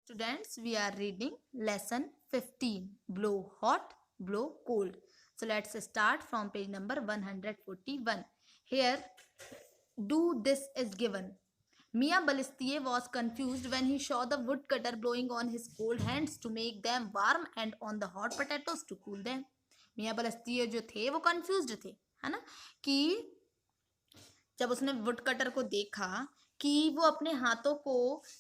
Students, we are reading lesson 15, blow hot, blow cold. So let's start from page number 141. Here, do this is given. Mia Balistier was confused when he saw the woodcutter blowing on his cold hands to make them warm and on the hot potatoes to cool them. मियाँ बलस्तिये जो थे वो confused थे, है ना, कि जब उसने वुड कटर को देखा कि वो अपने हाथों को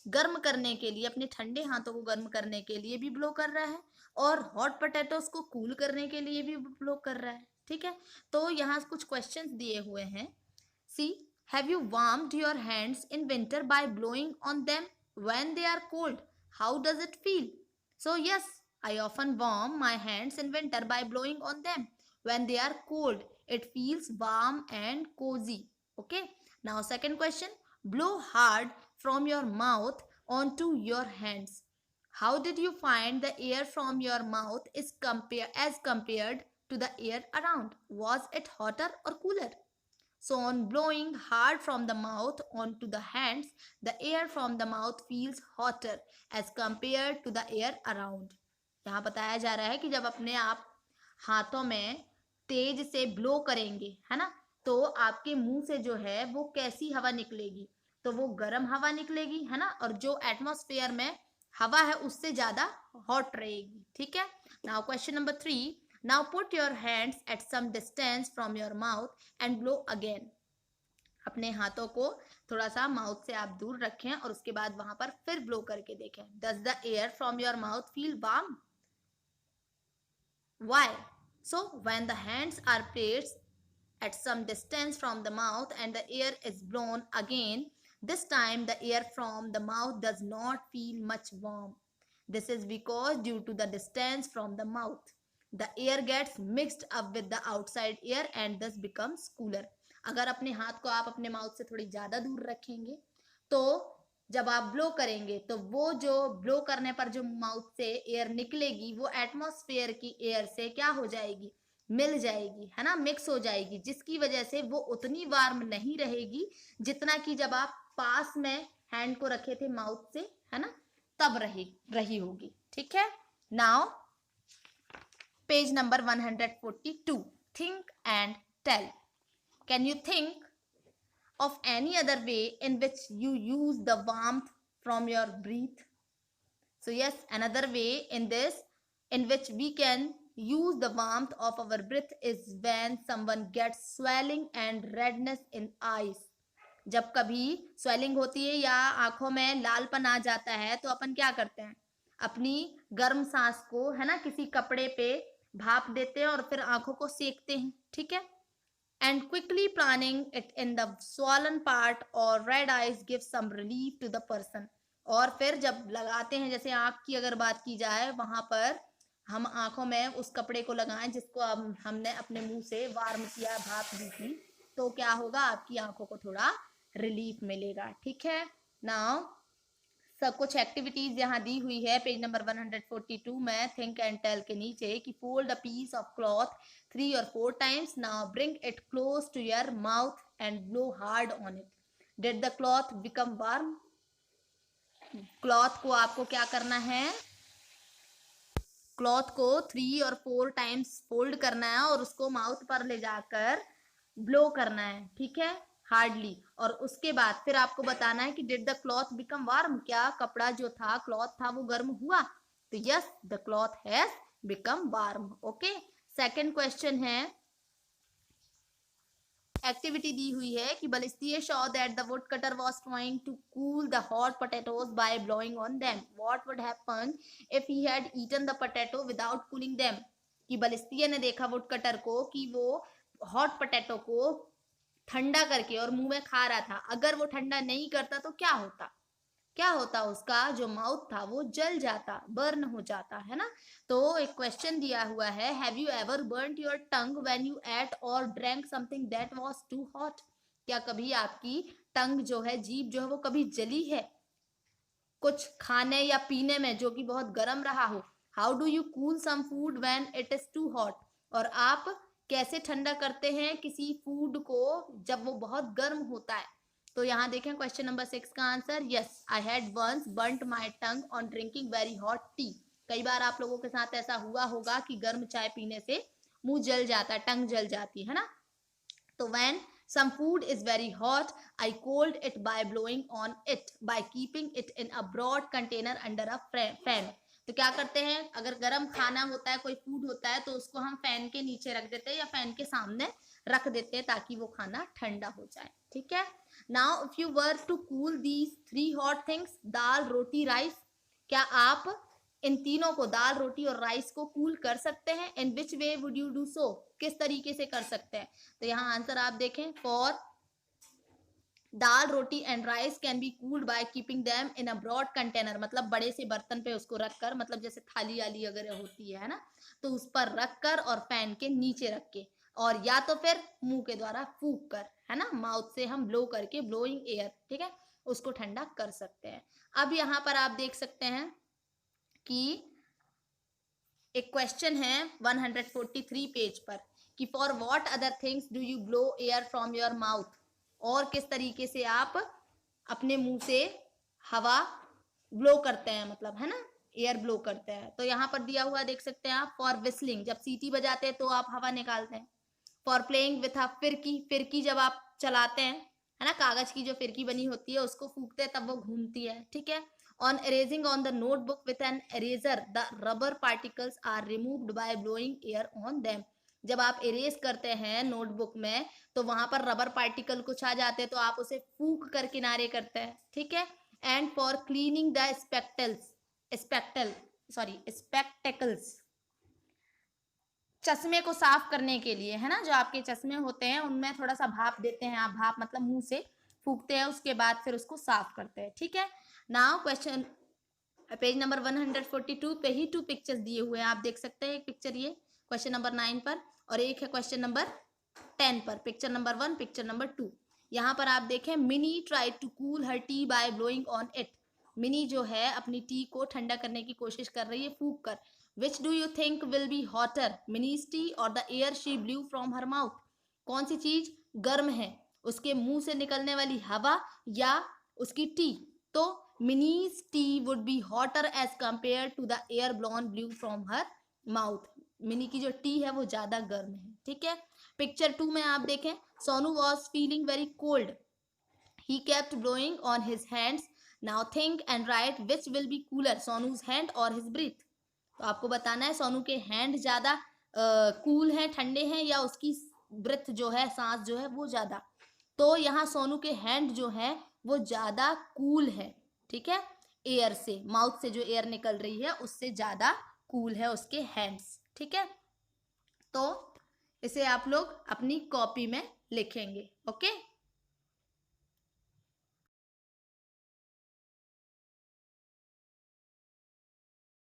गर्म करने के लिए, अपने ठंडे हाथों को गर्म करने के लिए भी ब्लो कर रहा है और हॉट पोटैटोस को कूल करने के लिए भी ब्लो कर रहा है। ठीक है, तो यहाँ कुछ क्वेश्चंस दिए हुए हैं। C, have you warmed your hands in winter by blowing on them when they are cold? How does it feel? So yes, I often warm my hands in winter by blowing on them. When they are cold, it feels warm and cozy. Okay. Now second question. Blow hard from your mouth onto your hands. How did you find the air from your mouth is as compared to the air around? Was it hotter or cooler? So on blowing hard from the mouth onto the hands, the air from the mouth feels hotter as compared to the air around. यहाँ बताया जा रहा है कि जब अपने आप हाथों में तेज से ब्लो करेंगे, है ना, तो आपके मुंह से जो है वो कैसी हवा निकलेगी? तो वो गर्म हवा निकलेगी, है ना, और जो एटमॉस्फेयर में हवा है उससे ज्यादा हॉट रहेगी। ठीक है। Now question number 3. Now put your hands at some distance from your mouth and blow again. अपने हाथों को थोड़ा सा माउथ से आप दूर रखें और उसके बाद वहां पर फिर ब्लो करके देखें. Does the air from your mouth feel warm? Why? So when the hands are placed at some distance from the mouth and the air is blown again, this time the air from the mouth does not feel much warm. This is because due to the distance from the mouth, the air gets mixed up with the outside air and thus becomes cooler. अगर अपने हाथ को आप अपने mouth से थोड़ी ज्यादा दूर रखेंगे तो जब आप ब्लो करेंगे तो वो जो ब्लो करने पर जो माउथ से एयर निकलेगी वो एटमॉस्फेयर की एयर से क्या हो जाएगी? मिल जाएगी, है ना, मिक्स हो जाएगी, जिसकी वजह से वो उतनी वार्म नहीं रहेगी जितना कि जब आप पास में हैंड को रखे थे माउथ से, है ना, तब रही होगी। ठीक है। Now page number 142. Think and tell. Can you think of any other way in which you use the warmth from your breath? So yes, another way in which we can use the warmth of our breath is when someone gets swelling and redness in eyes. जब कभी swelling होती है या आंखों में लालपन आ जाता है तो अपन क्या करते हैं? अपनी गर्म सांस को, है ना, किसी कपड़े पे भाप देते हैं और फिर आंखों को सेकते हैं। ठीक है। And quickly planning it in the swollen part or red eyes gives some relief to the person. और फिर जब लगाते हैं, जैसे आंख की अगर बात की जाए, वहां पर हम आंखों में उस कपड़े को लगाएं जिसको हमने अपने मुंह से वार्म किया, भाप दी थी, तो क्या होगा? आपकी आंखों को थोड़ा रिलीफ मिलेगा। ठीक है। नाउ सब कुछ एक्टिविटीज यहाँ दी हुई है पेज नंबर 142 में थिंक एंड टेल के नीचे कि fold a piece of cloth 3 or 4 times. Now bring it close to your mouth and blow hard on it. Did the cloth become warm? Cloth को आपको क्या करना है? क्लॉथ को 3 or 4 times फोल्ड करना है और उसको माउथ पर ले जाकर ब्लो करना है। ठीक है, हार्डली। और उसके बाद फिर आपको बताना है कि did the cloth become warm? क्या कपड़ा जो था, क्लॉथ था, वो गर्म हुआ? तो yes, the cloth has become warm. Okay. Second question है, एक्टिविटी दी हुई है कि बलिस्तिये saw that the woodcutter was trying to cool the hot potatoes by blowing on them. What would happen if he had eaten the potato without cooling them? कि बलिस्तिये ने देखा woodcutter को कि वो हॉट पोटैटो को ठंडा करके और मुंह में खा रहा था। अगर वो ठंडा नहीं करता तो क्या होता? उसका जो माउथ था वो जल जाता, बर्न हो जाता, है ना। तो एक क्वेश्चन दिया हुआ है, have you ever burned your tongue when you ate or drank something that was too hot? क्या कभी आपकी टंग जो है, जीभ जो है, वो कभी जली है कुछ खाने या पीने में जो कि बहुत गर्म रहा हो? How do you cool some food when it is too hot? और आप कैसे ठंडा करते हैं किसी फूड को जब वो बहुत गर्म होता है? तो यहाँ देखें क्वेश्चन नंबर 6 का answer, yes I had once burnt my tongue on drinking very hot tea. कई बार आप लोगों के साथ ऐसा हुआ होगा कि गर्म चाय पीने से मुंह जल जाता है, टंग जल जाती है ना। तो when some food is very hot, I cooled it by blowing on it by keeping it in a broad container under a fan। तो क्या करते हैं, अगर गर्म खाना होता है, कोई फूड होता है, तो उसको हम फैन के नीचे रख देते हैं या फैन के सामने रख देते हैं ताकि वो खाना ठंडा हो जाए। ठीक है। Now if you were to cool these 3 hot things, dal roti rice, क्या आप इन तीनों को, दाल रोटी और राइस को कूल कर सकते हैं? इन विच वे वुड यू डू सो, किस तरीके से कर सकते हैं? तो यहाँ आंसर आप देखें, for dal roti and rice can be cooled by keeping them in a broad container, मतलब बड़े से बर्तन पे उसको रखकर, मतलब जैसे थाली वाली अगर होती है ना, तो उस पर रखकर और फैन के नीचे रख के, और या तो फिर मुंह के द्वारा फूंक कर, है ना, माउथ से हम ब्लो करके, ब्लोइंग एयर, ठीक है, उसको ठंडा कर सकते हैं। अब यहाँ पर आप देख सकते हैं कि एक क्वेश्चन है 143 पेज पर कि for what other things do you blow air from your mouth, और किस तरीके से आप अपने मुंह से हवा ब्लो करते हैं, मतलब है ना, एयर ब्लो करते हैं। तो यहाँ पर दिया हुआ देख सकते हैं आप, फॉर विस्लिंग, जब सीटी बजाते हैं तो आप हवा निकालते हैं। फॉर प्लेइंग विथ अ फिरकी, फिरकी जब आप चलाते हैं, है ना, कागज की जो फिरकी बनी होती है उसको फूंकते हैं तब वो घूमती है। ठीक है। On erasing on the notebook with an eraser, the rubber particles are removed by blowing air on them। जब आप इरेज करते हैं नोटबुक में तो वहां पर रबर पार्टिकल कुछ आ जाते हैं, तो आप उसे फूंक कर किनारे करते हैं। ठीक है। And for cleaning the spectacles, चश्मे को साफ करने के लिए, है ना, जो आपके चश्मे होते हैं उनमें थोड़ा सा भाप देते हैं आप, भाप मतलब मुंह से फूंकते हैं, उसके बाद फिर उसको साफ करते हैं। ठीक है। नाउ क्वेश्चन पेज नंबर 142 पे ही 2 पिक्चर्स दिए हुए हैं, आप देख सकते हैं। एक पिक्चर ये क्वेश्चन नंबर 9 पर, और एक है क्वेश्चन नंबर 10 पर, पिक्चर नंबर 1, पिक्चर नंबर 2। यहाँ पर आप देखें, Mini try to cool her tea by blowing on it. Mini जो है अपनी टी को ठंडा करने की कोशिश कर रही है फूंक कर। Which do you think will be hotter, Minnie's tea or the air she blew from her mouth? कौन सी चीज गर्म है, उसके मुंह से निकलने वाली हवा या उसकी टी? तो Mini's tea would be hotter as compare to the air blown blew from her mouth. Mini की जो टी है वो ज्यादा गर्म है। ठीक है। पिक्चर 2 में आप देखें, Sonu was feeling very cold, he kept blowing on his hands, now think and write which will be cooler, सोनू's hand or his breath। तो आपको बताना है सोनू के हैंड ज्यादा कूल हैं, ठंडे हैं, या उसकी ब्रेथ जो है, सांस जो है वो ज्यादा। तो यहाँ सोनू के हैंड जो है वो ज्यादा कूल है। ठीक है। एयर से, माउथ से जो एयर निकल रही है उससे ज्यादा कूल है उसके हैंड्स। ठीक है। तो इसे आप लोग अपनी कॉपी में लिखेंगे। ओके।